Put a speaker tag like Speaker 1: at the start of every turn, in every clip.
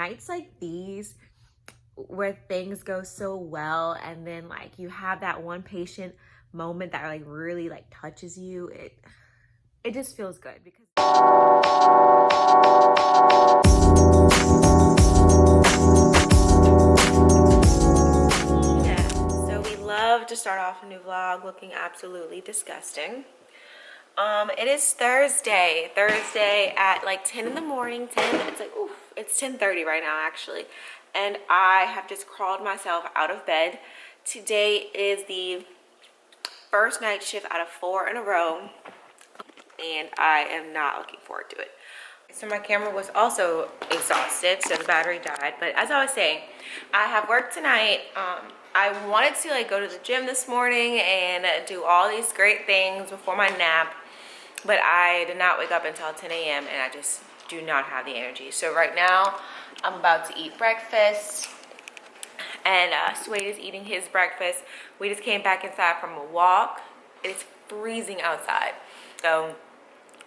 Speaker 1: Nights like these where things go so well and then like you have that one patient moment that like really like touches you, it just feels good because yeah. So we love to start off a new vlog looking absolutely disgusting. It is Thursday at like 10 in the morning. It's like, oof, it's 10:30 right now actually. And I have just crawled myself out of bed. Today is the first night shift out of 4 in a row, and I am not looking forward to it. So my camera was also exhausted, so the battery died. But as I was saying, I have work tonight. I wanted to like go to the gym this morning and do all these great things before my nap, but I did not wake up until 10 a.m. and I just do not have the energy. So right now, I'm about to eat breakfast, and Suede is eating his breakfast. We just came back inside from a walk. It's freezing outside. So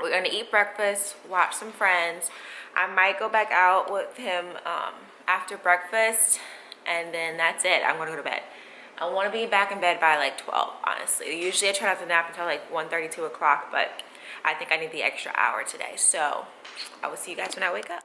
Speaker 1: we're gonna eat breakfast, watch some Friends. I might go back out with him after breakfast, and then that's it. I'm gonna go to bed. I wanna be back in bed by like 12, honestly. Usually I try not to nap until like 1:30, 2 o'clock, but I think I need the extra hour today. So I will see you guys when I wake up.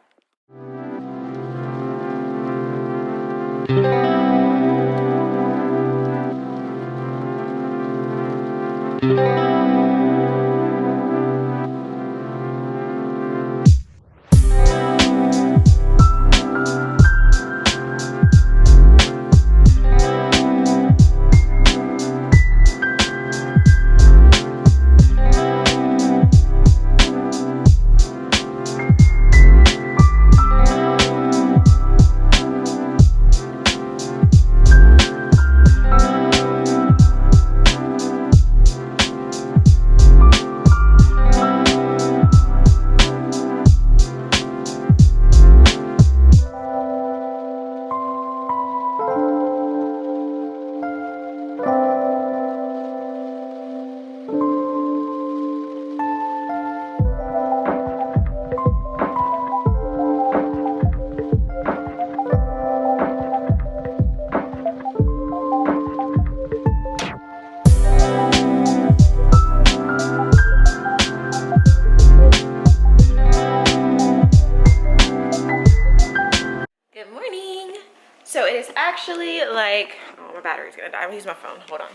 Speaker 1: Good morning. So it is actually like, oh, my battery's gonna die. I'm gonna use my phone. Hold on.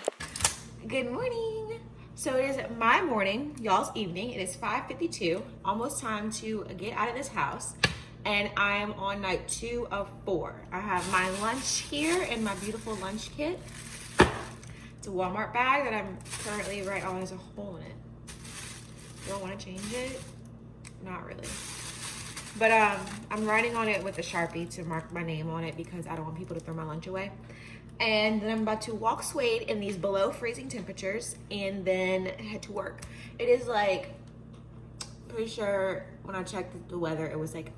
Speaker 1: Good morning. So it is my morning, y'all's evening. It is 5:52, almost time to get out of this house. And I am on night 2 of 4. I have my lunch here in my beautiful lunch kit. It's a Walmart bag that I'm currently right on. There's a hole in it. Do I want to change it? Not really. But I'm writing on it with a Sharpie to mark my name on it because I don't want people to throw my lunch away. And then I'm about to walk Suede in these below freezing temperatures and then head to work. It is like, pretty sure when I checked the weather, it was like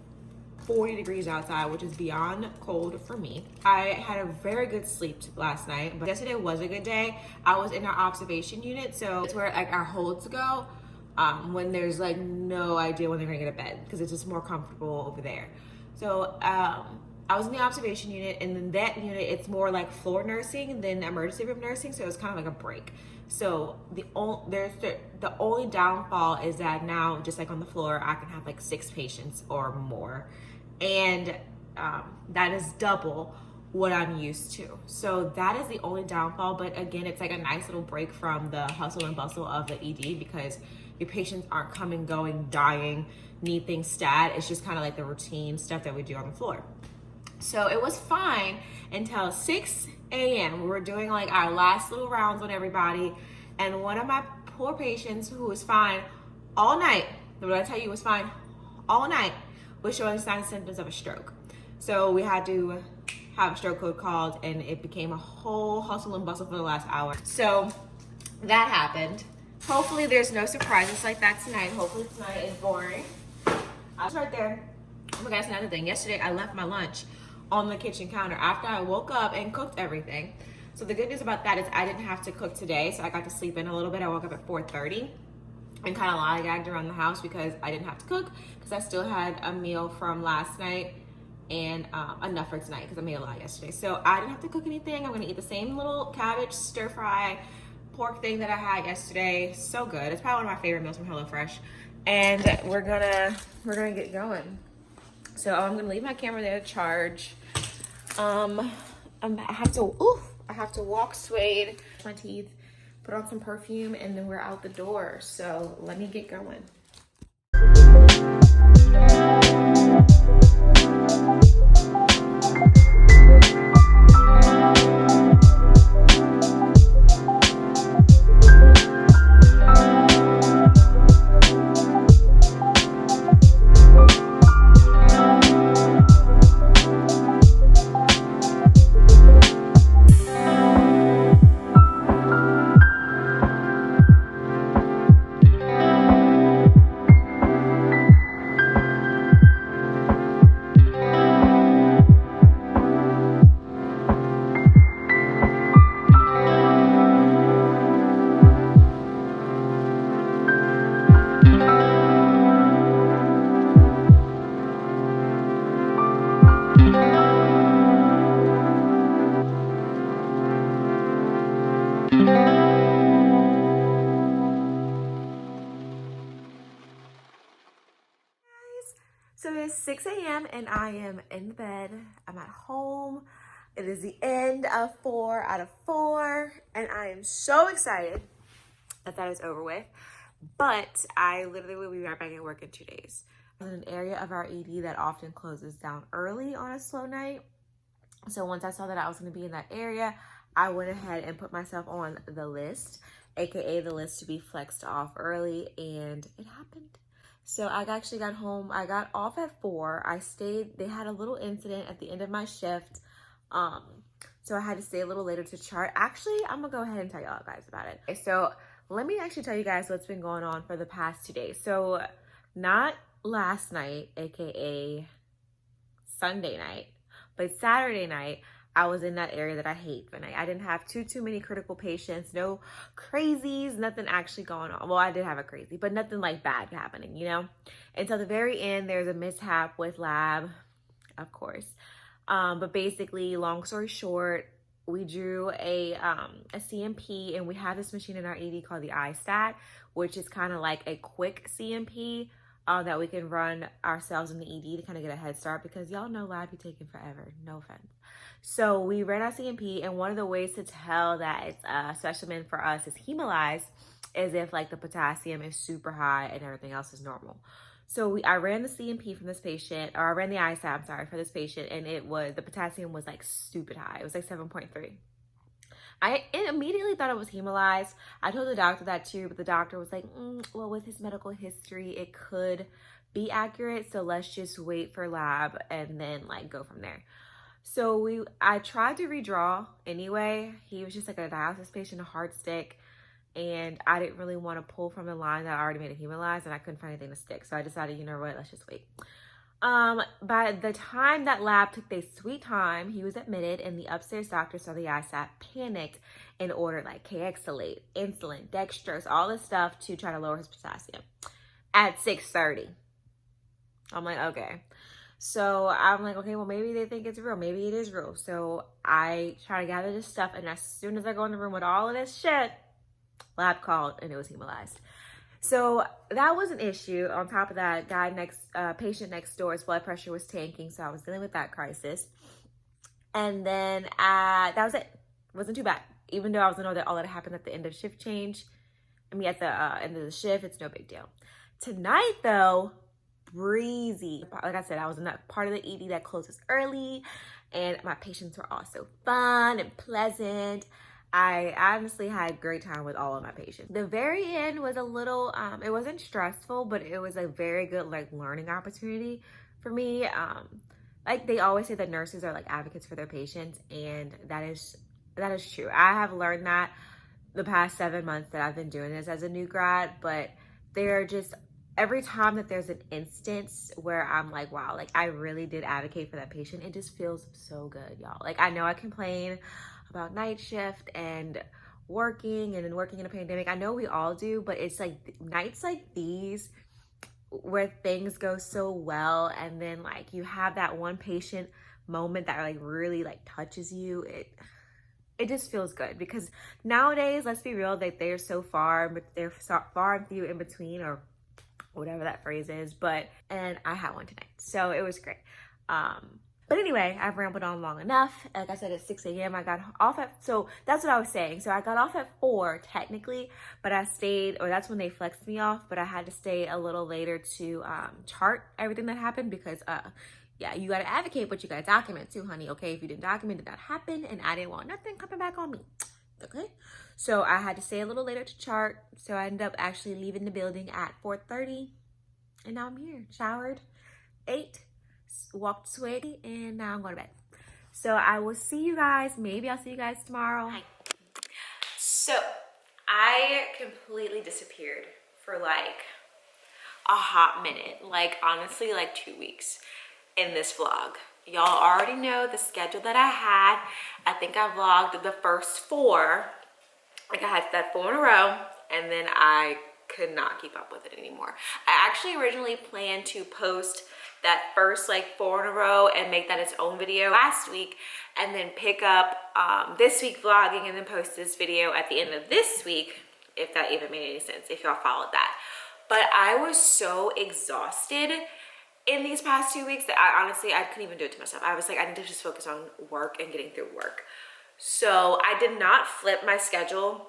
Speaker 1: 40 degrees outside, which is beyond cold for me. I had a very good sleep last night, but yesterday was a good day. I was in our observation unit, so it's where like our holds go. When there's like no idea when they're gonna get to bed because it's just more comfortable over there. So I was in the observation unit, and then that unit, it's more like floor nursing than emergency room nursing, so it's kind of like a break. So the only downfall is that now, just like on the floor, I can have like 6 patients or more, and that is double what I'm used to. So that is the only downfall, but again, it's like a nice little break from the hustle and bustle of the ED because your patients aren't coming, going, dying, need things stat. It's just kind of like the routine stuff that we do on the floor. So it was fine until 6 a.m. We were doing like our last little rounds on everybody, and one of my poor patients who was fine all night, what I tell you was fine all night, was showing signs and symptoms of a stroke. So we had to have a stroke code called, and it became a whole hustle and bustle for the last hour. So that happened. Hopefully there's no surprises like that tonight. Hopefully tonight is boring. I was right there. Oh my God, that's another thing. Yesterday I left my lunch on the kitchen counter after I woke up and cooked everything. So the good news about that is I didn't have to cook today, so I got to sleep in a little bit. I woke up at 4:30 and kind of lollygagged around the house because I didn't have to cook because I still had a meal from last night and enough for tonight because I made a lot yesterday. So I didn't have to cook anything. I'm gonna eat the same little cabbage stir fry pork thing that I had yesterday. So good. It's probably one of my favorite meals from HelloFresh. And we're gonna get going. So I'm gonna leave my camera there to charge. I have to walk Suede, brush my teeth, put on some perfume, and then we're out the door. So let me get going. So it is 6 a.m. and I am in bed. I'm at home. It is the end of 4 out of 4 and I am so excited that is over with. But I literally will be right back at work in 2 days. I'm in an area of our ED that often closes down early on a slow night. So once I saw that I was going to be in that area, I went ahead and put myself on the list, aka the list to be flexed off early, and it happened. So I actually got home. I got off at 4. I stayed. They had a little incident at the end of my shift. So I had to stay a little later to chart. Actually, I'm going to go ahead and tell y'all guys about it. Okay, so let me actually tell you guys what's been going on for the past 2 days. So not last night, aka Sunday night, but Saturday night, I was in that area that I hate. But I didn't have too many critical patients, no crazies, nothing actually going on. Well, I did have a crazy, but nothing like bad happening, you know? Until the very end, there's a mishap with lab, of course. But basically, long story short, we drew a CMP, and we have this machine in our ED called the iStat, which is kind of like a quick CMP that we can run ourselves in the ED to kind of get a head start, because y'all know lab be taking forever, no offense. So we ran our CMP, and one of the ways to tell that it's a specimen for us is hemolyzed is if like the potassium is super high and everything else is normal. So I ran the CMP from this patient, or I ran the ISAP, I'm sorry, for this patient, and the potassium was like stupid high. It was like 7.3. I immediately thought it was hemolyzed. I told the doctor that too, but the doctor was like, well, with his medical history, it could be accurate. So let's just wait for lab and then like go from there. So I tried to redraw anyway. He was just like a dialysis patient, a hard stick. And I didn't really want to pull from the line that I already made it hemolyzed, and I couldn't find anything to stick. So I decided, you know what, let's just wait. By the time that lab took their sweet time, he was admitted, and the upstairs doctor saw the ISAP, panicked, and ordered like Kxalate, insulin, dextrose, all this stuff to try to lower his potassium at 6:30. I'm like, okay. So I'm like, okay, well, maybe they think it's real. Maybe it is real. So I try to gather this stuff, and as soon as I go in the room with all of this shit, lab called, and it was hemolyzed. So that was an issue. On top of that, patient next door's blood pressure was tanking, so I was dealing with that crisis. And then that was it. It wasn't too bad. Even though I was know that all that happened at the end of shift change. I mean, at the end of the shift, it's no big deal. Tonight, though, breezy. Like I said, I was in that part of the ED that closes early, and my patients were also fun and pleasant. I honestly had a great time with all of my patients. The very end was a little, it wasn't stressful, but it was a very good like learning opportunity for me. Like they always say that nurses are like advocates for their patients, and that is true. I have learned that the past 7 months that I've been doing this as a new grad, but they're just, every time that there's an instance where I'm like, wow, like I really did advocate for that patient, it just feels so good, y'all. Like I know I complain about night shift and working in a pandemic. I know we all do, but it's like nights like these where things go so well, and then like you have that one patient moment that like really like touches you, it just feels good. Because nowadays, let's be real, that they're so far, but they're so far and few in between, or whatever that phrase is. And I had one tonight, so it was great. But anyway, I've rambled on long enough. Like I said, at 6 a.m. I got off so that's what I was saying. So I got off at 4 technically, but I stayed, or that's when they flexed me off, but I had to stay a little later to chart everything that happened, because yeah, you gotta advocate, but you gotta document too, honey, okay? If you didn't document, it did not happen, and I didn't want nothing coming back on me, okay? So I had to stay a little later to chart, so I ended up actually leaving the building at 4:30, and now I'm here, showered, ate, walked sweaty, and now I'm going to bed. So I will see you guys. Maybe I'll see you guys tomorrow. Hi. So I completely disappeared for like a hot minute. Like honestly, like 2 weeks in this vlog. Y'all already know the schedule that I had. I think I vlogged the first 4. Like I had that 4 in a row, and then I could not keep up with it anymore. I actually originally planned to post that first like 4 in a row and make that its own video last week, and then pick up this week vlogging, and then post this video at the end of this week, if that even made any sense, if y'all followed that. But I was so exhausted in these past 2 weeks that I couldn't even do it to myself. I was like, I need to just focus on work and getting through work. So I did not flip my schedule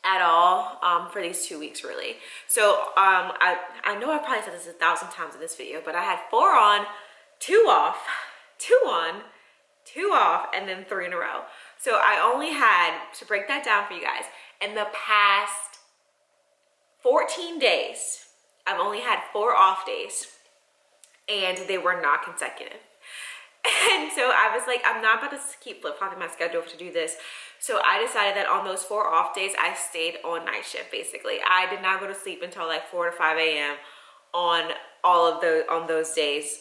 Speaker 1: at all for these 2 weeks, really. So I know I've probably said this 1,000 times in this video, but I had 4 on, 2 off, 2 on, 2 off, and then 3 in a row. So I only had, to break that down for you guys, in the past 14 days, I've only had 4 off days, and they were not consecutive. And so I was like, I'm not about to keep flip-flopping my schedule to do this. So I decided that on those 4 off days, I stayed on night shift, basically. I did not go to sleep until like 4 to 5 a.m. on those days,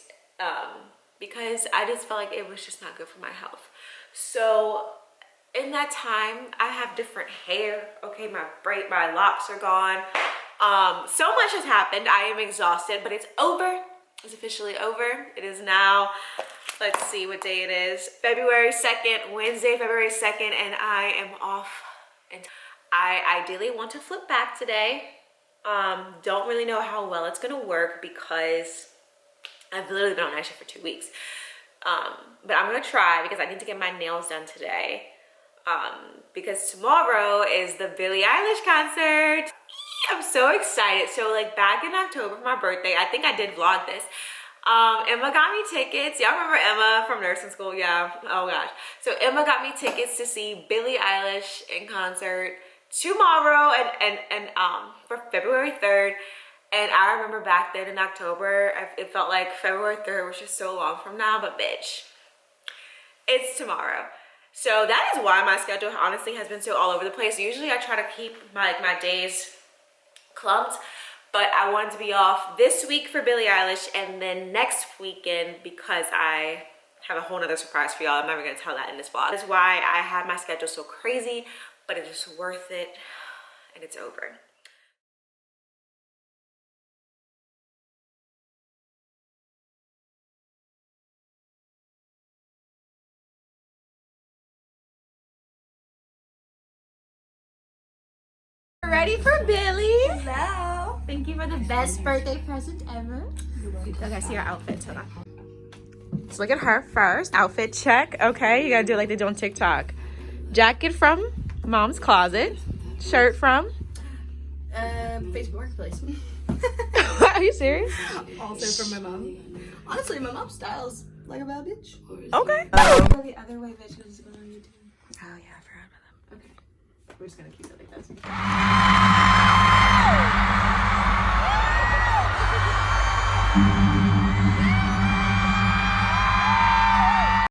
Speaker 1: because I just felt like it was just not good for my health. So in that time, I have different hair. Okay, my locks are gone. So much has happened. I am exhausted, but it's over. It's officially over. It is now, let's see what day it is. February 2nd, Wednesday, February 2nd, and I am off. And I ideally want to flip back today. Don't really know how well it's gonna work, because I've literally been on night shift for 2 weeks. But I'm gonna try, because I need to get my nails done today. Because tomorrow is the Billie Eilish concert. I'm so excited. So like back in October for my birthday, I think I did vlog this. Emma got me tickets. Y'all remember Emma from nursing school? Yeah. Oh gosh. So Emma got me tickets to see Billie Eilish in concert tomorrow, and for February 3rd. And I remember back then in October, it felt like February 3rd was just so long from now, but bitch, it's tomorrow. So that is why my schedule honestly has been so all over the place. Usually I try to keep my days clumped, but I wanted to be off this week for Billie Eilish, and then next weekend, because I have a whole nother surprise for y'all. I'm never gonna tell that in this vlog. That's why I have my schedule so crazy, but it is worth it, and it's over. Ready for Billie?
Speaker 2: Hello.
Speaker 1: Thank you for the best birthday present ever. Okay, see our outfits. Hold on. Let's look at her first. Outfit check. Okay, you gotta do it like they do on TikTok. Jacket from Mom's Closet. Shirt from
Speaker 2: Facebook Marketplace.
Speaker 1: Are you serious?
Speaker 2: Also from my mom. Honestly, my mom styles like a bad bitch.
Speaker 1: Okay.
Speaker 2: Go the other way, bitch, because it's going on YouTube.
Speaker 1: Oh yeah, I forgot about them.
Speaker 2: Okay. We're just gonna keep it like this.